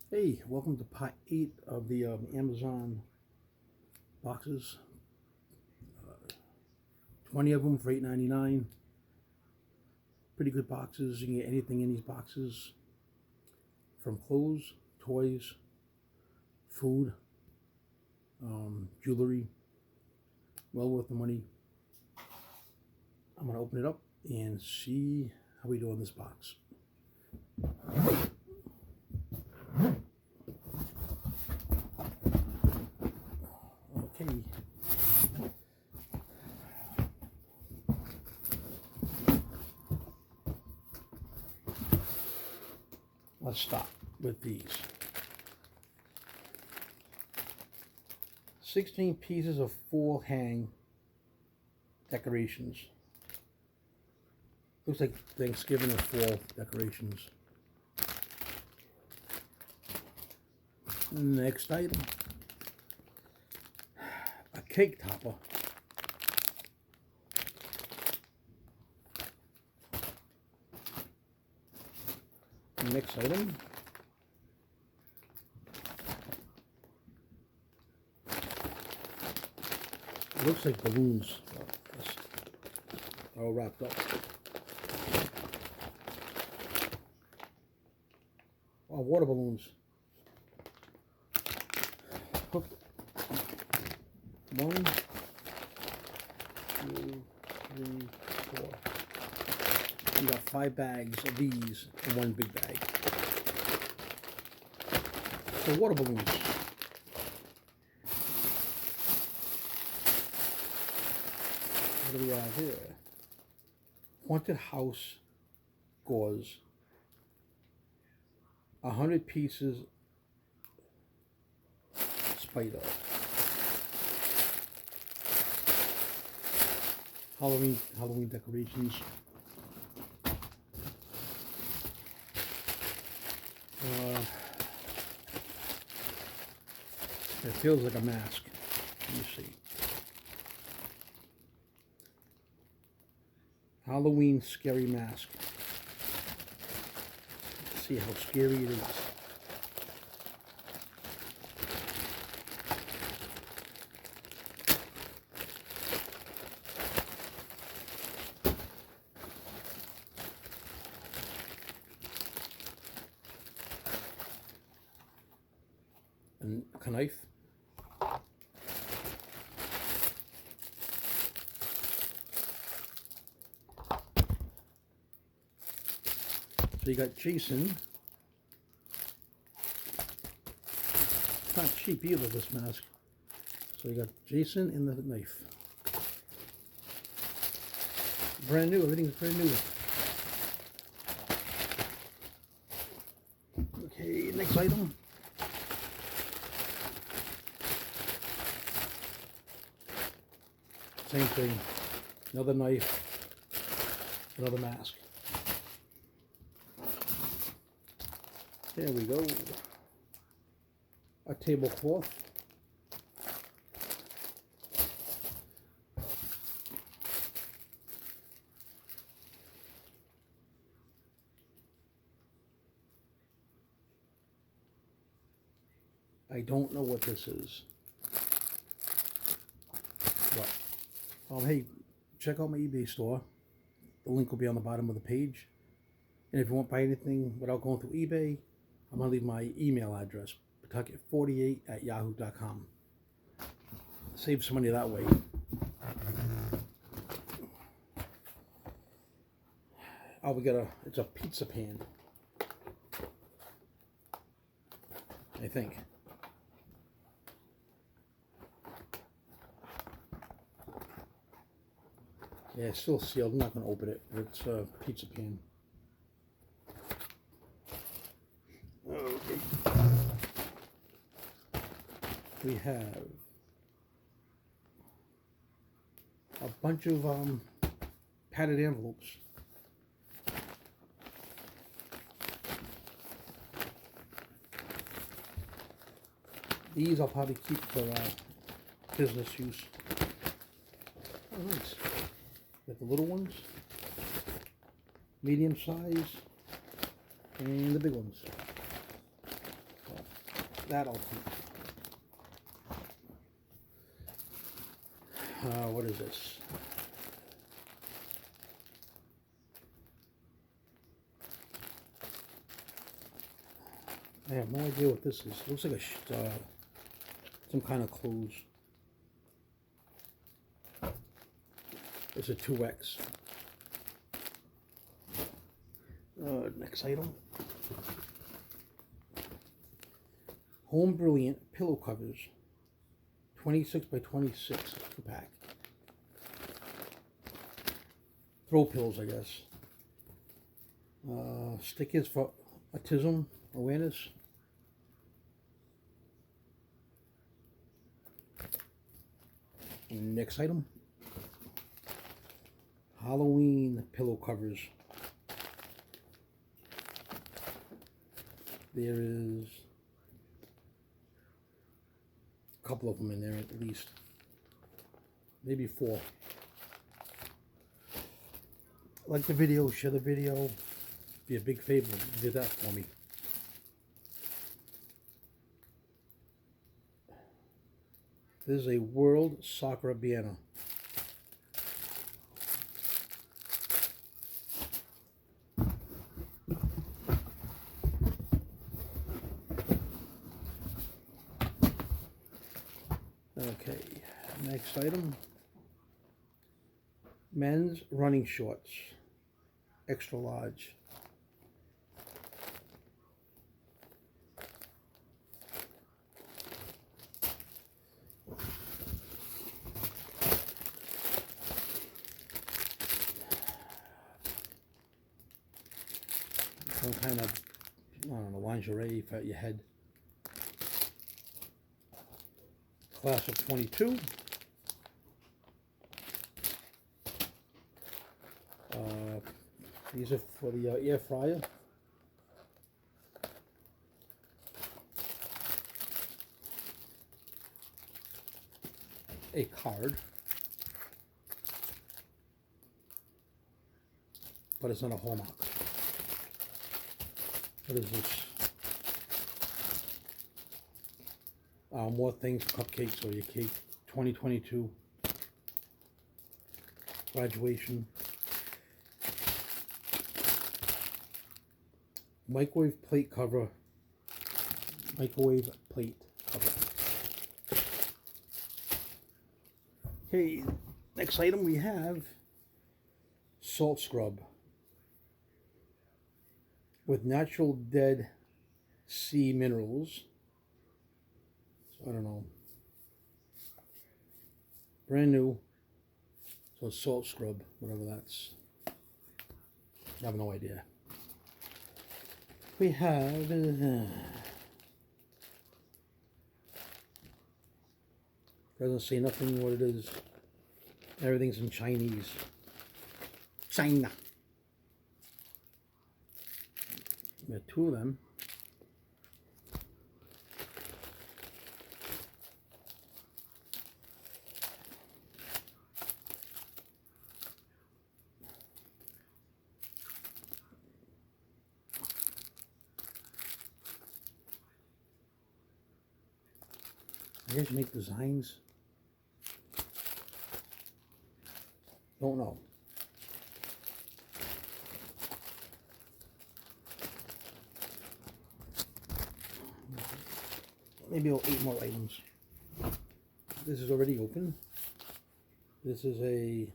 Hey, welcome to part 8 of the Amazon boxes. 20 of them for $8.99. Pretty good boxes. You can get anything in these boxes, from clothes, toys, food, jewelry. Well worth the money. I'm going to open it up and see how we do in this box. Okay. Let's start with these. 16 pieces of 4 hang decorations. Looks like Thanksgiving or fall decorations. Next item. A cake topper. Next item. It looks like balloons are all wrapped up. Oh, water balloons. Hook. 1, 2, 3, 4. You got 5 bags of these in one big bag. So water balloons. What do we have here? Haunted house gauze. 100 pieces spider. Halloween decorations. It feels like a mask. Let me see. Halloween scary mask. Let's see how scary it is. And a knife. So you got Jason. It's not cheap either, this mask. So you got Jason and the knife. Brand new, everything's brand new. Okay, next item. Same thing. Another knife, another mask. There we go. A tablecloth. I don't know what this is. What? Hey, check out my eBay store. The link will be on the bottom of the page. And if you want to buy anything without going through eBay, I'm going to leave my email address, pawtucket48@yahoo.com. Save some money that way. Oh, it's a pizza pan, I think. Yeah, it's still sealed. I'm not going to open it. It's a pizza pan. Okay. We have a bunch of padded envelopes. These I'll probably keep for business use. Oh, nice. Got the little ones, medium size, and the big ones. That I'll keep. What is this? I have no idea what this is. It looks like a some kind of clothes. It's a 2X. Next item. Home Brilliant pillow covers. 26 by 26 pack. Throw pillows, I guess. Stickers for autism awareness. Next item. Halloween pillow covers. There is a couple of them in there at least. Maybe 4. Like the video, share the video. Be a big favor if you did that for me. This is a World Soccer banner. Okay, next item. Men's running shorts, extra large. Some kind of, I don't know, lingerie for your head. Class of 22. These are for the air fryer. A card. But it's not a Hallmark. What is this? More things, cupcakes or your cake. 2022 graduation. Microwave plate cover. Microwave plate cover. Okay, next item we have salt scrub with natural dead sea minerals. So I don't know. Brand new. So salt scrub, whatever that's. I have no idea. We have doesn't say nothing what it is. Everything's in Chinese. China. We have 2 of them. I guess you make designs. Don't know. Maybe 8 more items. This is already open. This is a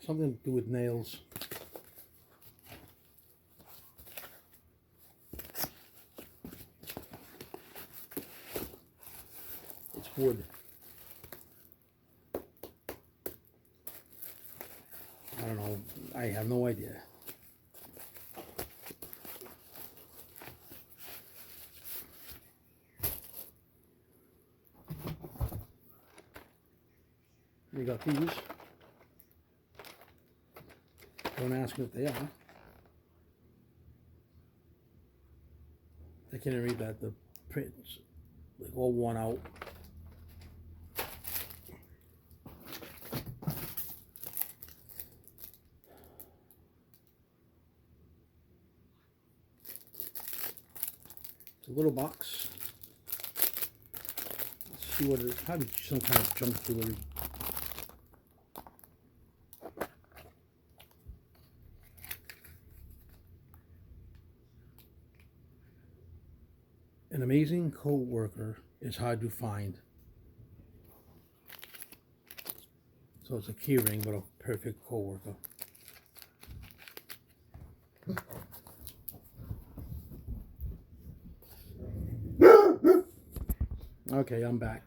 something to do with nails. It's wood. I don't know. I have no idea. We got these. Don't ask me what they are. I can't even read that. The print's like all worn out. a little box. Let's see what it is. Probably some kind of junk jewelry. An amazing co-worker is hard to find. So it's a key ring, but a perfect co-worker. Okay, I'm back.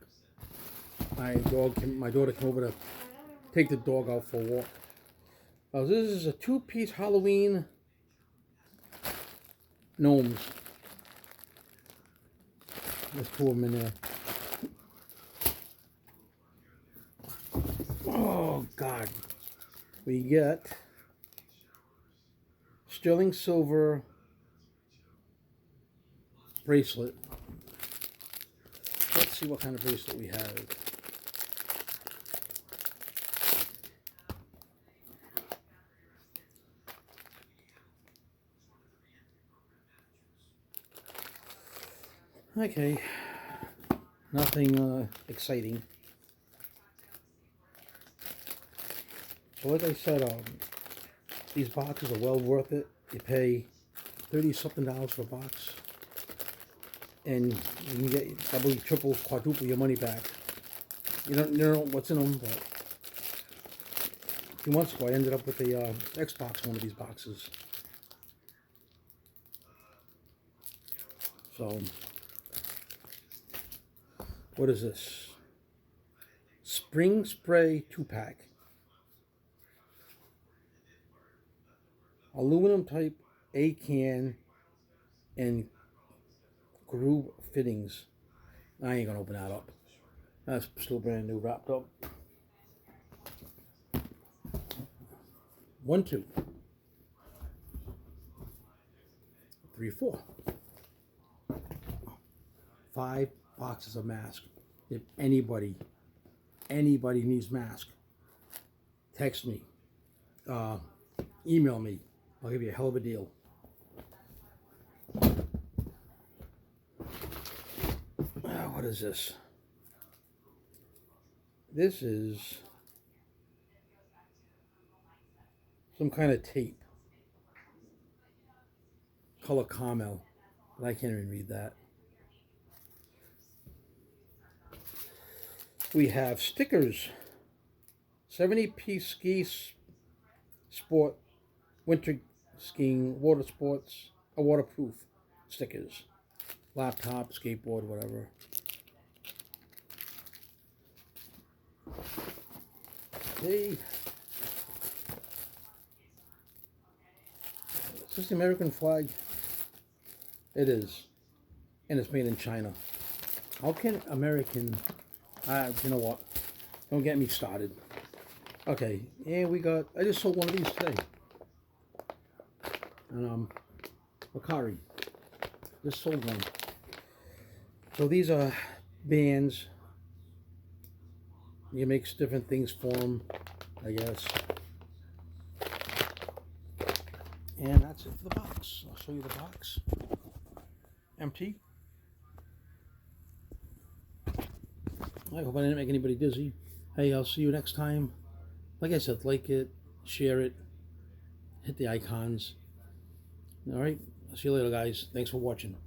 My daughter came over to take the dog out for a walk. This is a 2-piece Halloween gnomes. There's 2 of them in there. Oh God. We get sterling silver bracelet. Let's see what kind of bracelet we have. Okay, nothing exciting. So like I said, these boxes are well worth it. You pay $30-something for a box, and you can get double, triple, quadruple your money back. You don't know what's in them, but a few months ago I ended up with a Xbox one of these boxes. So, what is this? Spring Spray 2-pack. Aluminum type A-can and groove fittings. I ain't gonna open that up. That's still brand new, wrapped up. 1, 2, 3, 4, 5 boxes of masks. If anybody needs mask, text me, email me. I'll give you a hell of a deal. What is this? This is some kind of tape. Color caramel, but I can't even read that. We have stickers. 70-piece ski sport, winter skiing, water sports, waterproof stickers. Laptop, skateboard, whatever. Okay. Is this the American flag? It is. And it's made in China. How can American... you know what? Don't get me started. Okay, and we got... I just sold one of these today. And, Macari. Just sold one. So these are bands. You make different things for them, I guess. And that's it for the box. I'll show you the box. Empty. I hope I didn't make anybody dizzy. Hey, I'll see you next time. Like I said, like it, share it, hit the icons. Alright, I'll see you later, guys. Thanks for watching.